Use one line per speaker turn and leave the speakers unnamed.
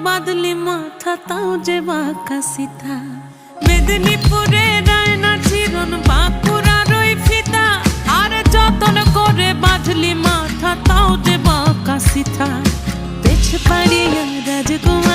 বাদলি মাথা তাও যে বাঁকা সিথা মেদিনীপুরে রায়না চিরন বাঁকুড়ার ওই ফিতা আর যতন করে বাঁধলি মাথা তাও যে বাঁকা সিথা পেছ পাড়িয়া রাজকুমার